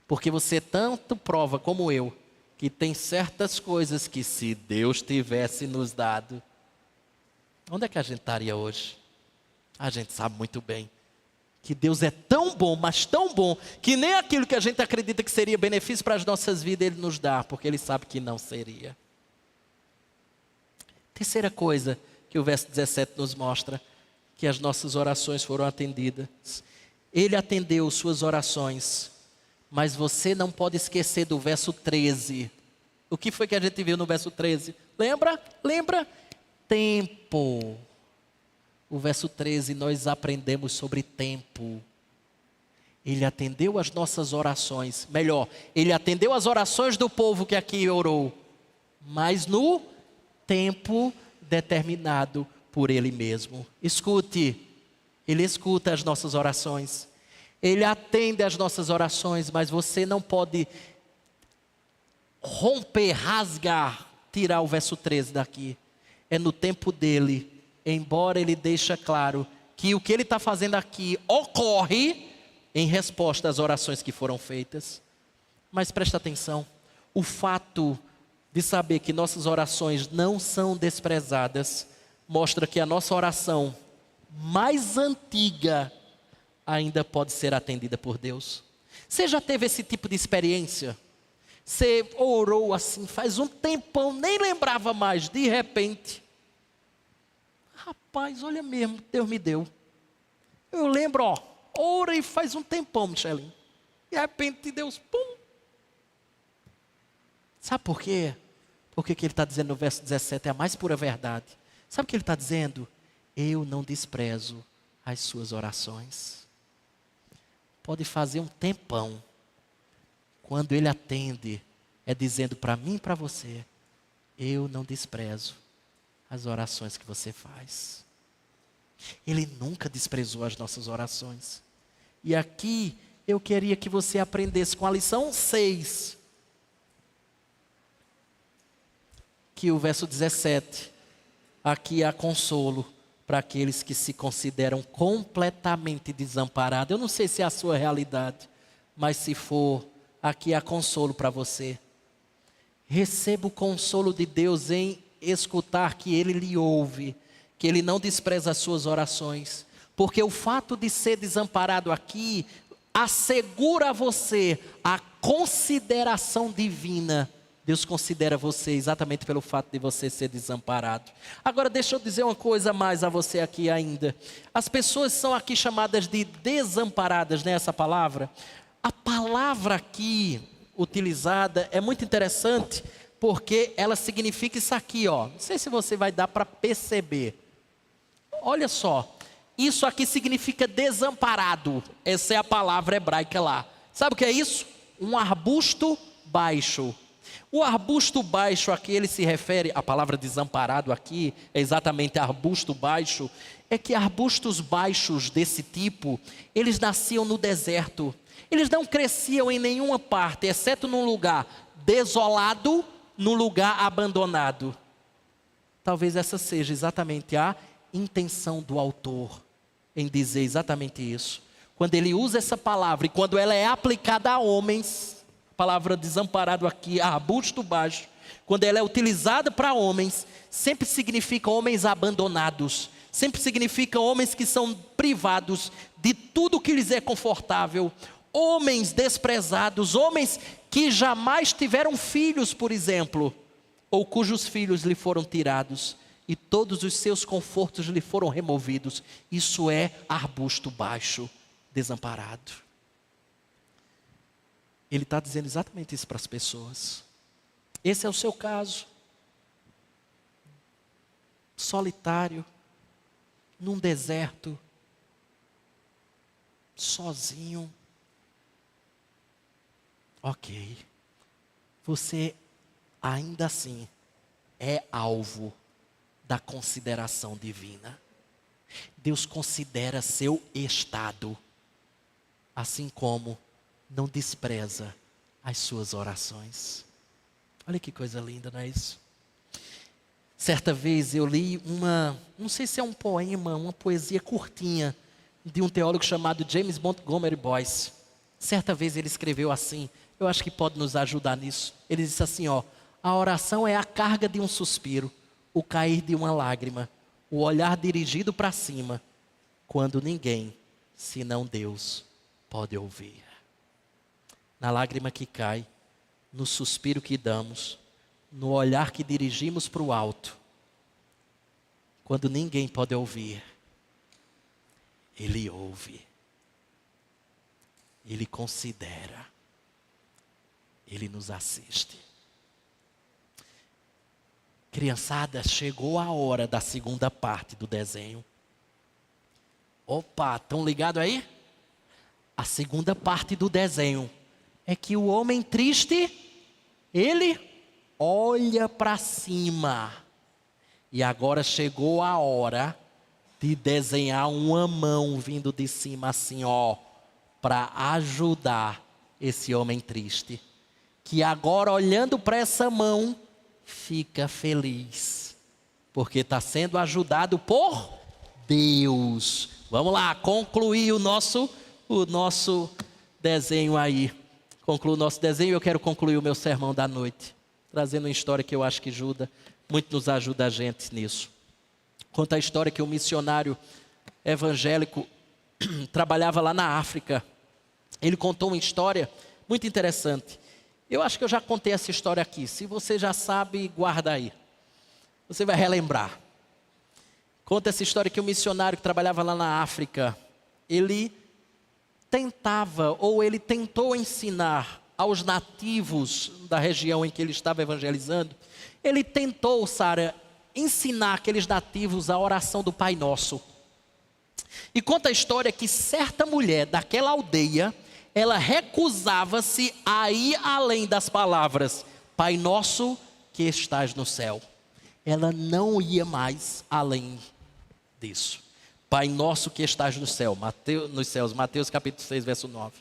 Porque você tanto prova como eu, que tem certas coisas que se Deus tivesse nos dado, onde é que a gente estaria hoje? A gente sabe muito bem que Deus é tão bom, mas tão bom, que nem aquilo que a gente acredita que seria benefício para as nossas vidas, Ele nos dá, porque Ele sabe que não seria. Terceira coisa que o verso 17 nos mostra, que as nossas orações foram atendidas. Ele atendeu suas orações, mas você não pode esquecer do verso 13. O que foi que a gente viu no verso 13? Lembra? Lembra? Tempo. O verso 13, nós aprendemos sobre tempo. Ele atendeu as nossas orações. Melhor, Ele atendeu as orações do povo que aqui orou. Mas no tempo determinado por Ele mesmo. Escute, Ele escuta as nossas orações. Ele atende as nossas orações, mas você não pode romper, rasgar, tirar o verso 13 daqui. É no tempo dele, embora ele deixe claro que o que ele está fazendo aqui ocorre em resposta às orações que foram feitas. Mas presta atenção, o fato de saber que nossas orações não são desprezadas, mostra que a nossa oração mais antiga ainda pode ser atendida por Deus. Você já teve esse tipo de experiência? Você orou assim, faz um tempão, nem lembrava mais, de repente, rapaz, olha mesmo, Deus me deu. Eu lembro, orei faz um tempão, Michelinho. De repente Deus, pum. Sabe por quê? Porque o que ele está dizendo no verso 17 é a mais pura verdade. Sabe o que ele está dizendo? Eu não desprezo as suas orações. Pode fazer um tempão. Quando ele atende, é dizendo para mim e para você, eu não desprezo as orações que você faz. Ele nunca desprezou as nossas orações. E aqui eu queria que você aprendesse com a lição 6. Que o verso 17, aqui há consolo para aqueles que se consideram completamente desamparados. Eu não sei se é a sua realidade, mas se for, aqui há consolo para você. Receba o consolo de Deus em escutar que Ele lhe ouve, que Ele não despreza as suas orações. Porque o fato de ser desamparado aqui assegura a você a consideração divina. Deus considera você exatamente pelo fato de você ser desamparado. Agora deixa eu dizer uma coisa mais a você aqui ainda. As pessoas são aqui chamadas de desamparadas, né, essa palavra? A palavra aqui utilizada é muito interessante, porque ela significa isso aqui, Não sei se você vai dar para perceber. Olha só, isso aqui significa desamparado. Essa é a palavra hebraica lá. Sabe o que é isso? Um arbusto baixo. O arbusto baixo aqui, ele se refere, a palavra desamparado aqui, é exatamente arbusto baixo, é que arbustos baixos desse tipo, eles nasciam no deserto. Eles não cresciam em nenhuma parte, exceto num lugar desolado, num lugar abandonado. Talvez essa seja exatamente a intenção do autor em dizer exatamente isso. Quando ele usa essa palavra e quando ela é aplicada a homens, a palavra desamparado aqui, arbusto baixo, quando ela é utilizada para homens, sempre significa homens abandonados, sempre significa homens que são privados de tudo que lhes é confortável, homens desprezados, homens que jamais tiveram filhos, por exemplo, ou cujos filhos lhe foram tirados e todos os seus confortos lhe foram removidos. Isso é arbusto baixo, desamparado. Ele está dizendo exatamente isso para as pessoas. Esse é o seu caso. Solitário, num deserto, sozinho. Ok. Você ainda assim é alvo da consideração divina. Deus considera seu estado, assim como não despreza as suas orações. Olha que coisa linda, não é isso? Certa vez eu li não sei se é um poema, uma poesia curtinha, de um teólogo chamado James Montgomery Boyce. Certa vez ele escreveu assim, eu acho que pode nos ajudar nisso. Ele disse assim, a oração é a carga de um suspiro, o cair de uma lágrima, o olhar dirigido para cima, quando ninguém, senão Deus, pode ouvir. Na lágrima que cai, no suspiro que damos, no olhar que dirigimos para o alto, quando ninguém pode ouvir, Ele ouve, Ele considera, Ele nos assiste. Criançada, chegou a hora da segunda parte do desenho. Opa, estão ligados aí? A segunda parte do desenho é que o homem triste, ele olha para cima. E agora chegou a hora de desenhar uma mão vindo de cima assim, para ajudar esse homem triste. Que agora, olhando para essa mão, fica feliz, porque está sendo ajudado por Deus. Vamos lá, concluir o nosso desenho aí. Concluo o nosso desenho. Eu quero concluir o meu sermão da noite, trazendo uma história que eu acho que muito nos ajuda a gente nisso. Conta a história que um missionário evangélico trabalhava lá na África. Ele contou uma história muito interessante. Eu acho que eu já contei essa história aqui. Se você já sabe, guarda aí. Você vai relembrar. Conta essa história que um missionário que trabalhava lá na África, ele tentou ensinar aos nativos da região em que ele estava evangelizando. Ele tentou, Sara, ensinar aqueles nativos a oração do Pai Nosso. E conta a história que certa mulher daquela aldeia, ela recusava-se a ir além das palavras Pai Nosso que estás no céu. Ela não ia mais além disso. Pai Nosso que estás no céu, nos céus, Mateus capítulo 6, verso 9.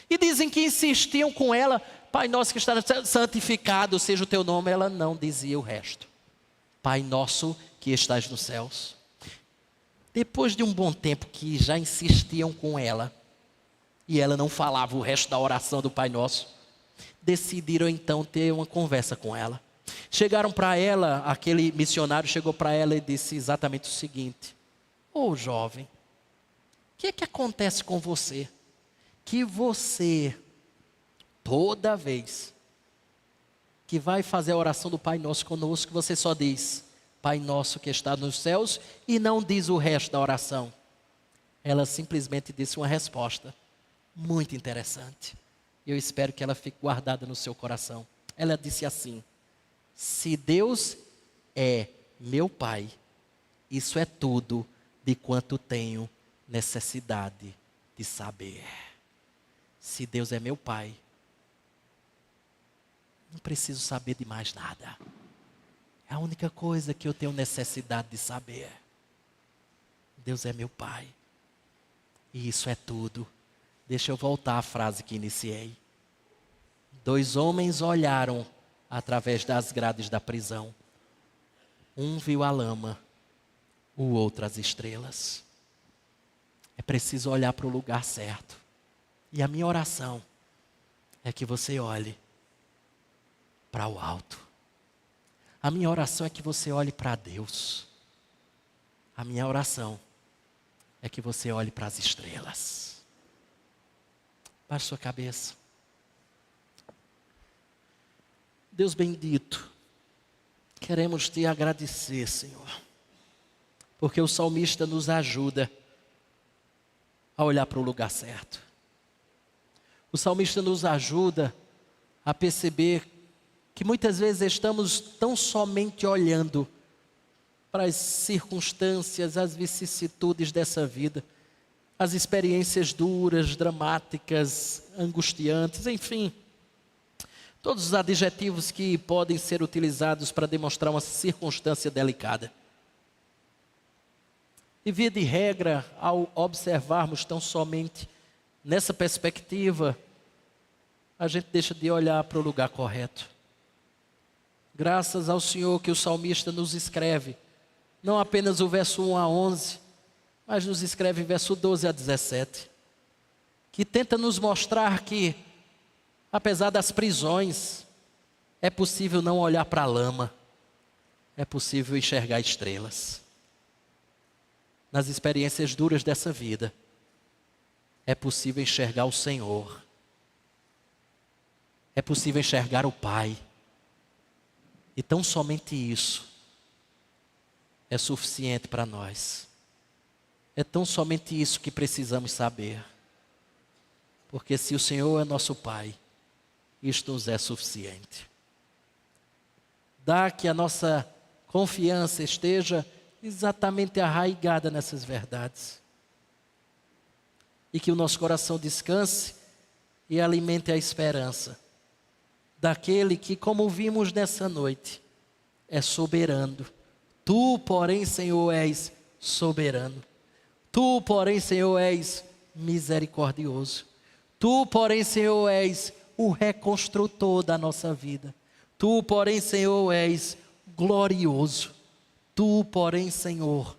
E dizem que insistiam com ela, Pai Nosso que estás no céu, santificado seja o teu nome. Ela não dizia o resto. Pai Nosso que estás nos céus. Depois de um bom tempo que já insistiam com ela, e ela não falava o resto da oração do Pai Nosso, decidiram então ter uma conversa com ela. Chegaram para ela, aquele missionário chegou para ela e disse exatamente o seguinte: jovem, o que é que acontece com você? Que você, toda vez que vai fazer a oração do Pai Nosso conosco, você só diz Pai Nosso que está nos céus e não diz o resto da oração. Ela simplesmente disse uma resposta muito interessante. Eu espero que ela fique guardada no seu coração. Ela disse assim: se Deus é meu Pai, isso é tudo de quanto tenho necessidade de saber. Se Deus é meu Pai, não preciso saber de mais nada. É a única coisa que eu tenho necessidade de saber. Deus é meu Pai. E isso é tudo. Deixa eu voltar à frase que iniciei. 2 homens olharam através das grades da prisão. Um viu a lama, o outro as estrelas. É preciso olhar para o lugar certo. E a minha oração é que você olhe para o alto. A minha oração é que você olhe para Deus. A minha oração é que você olhe para as estrelas. Baixe sua cabeça. Deus bendito, queremos te agradecer, Senhor, porque o salmista nos ajuda a olhar para o lugar certo. O salmista nos ajuda a perceber que muitas vezes estamos tão somente olhando para as circunstâncias, as vicissitudes dessa vida, as experiências duras, dramáticas, angustiantes, enfim, todos os adjetivos que podem ser utilizados para demonstrar uma circunstância delicada. E via de regra, ao observarmos tão somente nessa perspectiva, a gente deixa de olhar para o lugar correto. Graças ao Senhor que o salmista nos escreve, não apenas o verso 1 a 11, mas nos escreve verso 12 a 17, que tenta nos mostrar que, apesar das prisões, é possível não olhar para a lama, é possível enxergar estrelas. Nas experiências duras dessa vida, é possível enxergar o Senhor, é possível enxergar o Pai, e tão somente isso é suficiente para nós. É tão somente isso que precisamos saber. Porque se o Senhor é nosso Pai, isto nos é suficiente. Dá que a nossa confiança esteja exatamente arraigada nessas verdades. E que o nosso coração descanse e alimente a esperança daquele que, como vimos nessa noite, é soberano. Tu, porém, Senhor, és soberano. Tu, porém, Senhor, és misericordioso. Tu, porém, Senhor, és o reconstrutor da nossa vida. Tu, porém, Senhor, és glorioso. Tu, porém, Senhor,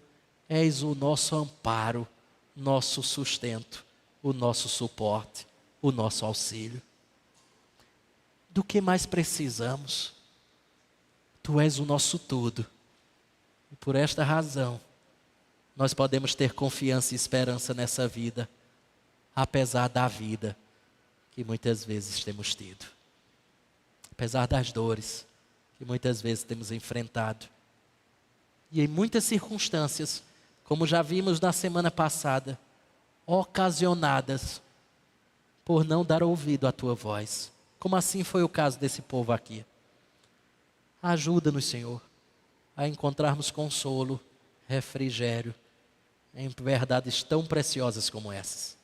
és o nosso amparo, nosso sustento, o nosso suporte, o nosso auxílio. Do que mais precisamos? Tu és o nosso tudo. E por esta razão, nós podemos ter confiança e esperança nessa vida, apesar da vida que muitas vezes temos tido. Apesar das dores que muitas vezes temos enfrentado. E em muitas circunstâncias, como já vimos na semana passada, ocasionadas por não dar ouvido à tua voz. Como assim foi o caso desse povo aqui. Ajuda-nos, Senhor, a encontrarmos consolo, refrigério, em verdades tão preciosas como essas.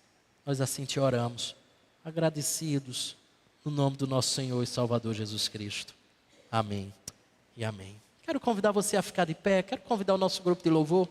Nós assim te oramos, agradecidos, no nome do nosso Senhor e Salvador Jesus Cristo. Amém e amém. Quero convidar você a ficar de pé, quero convidar o nosso grupo de louvor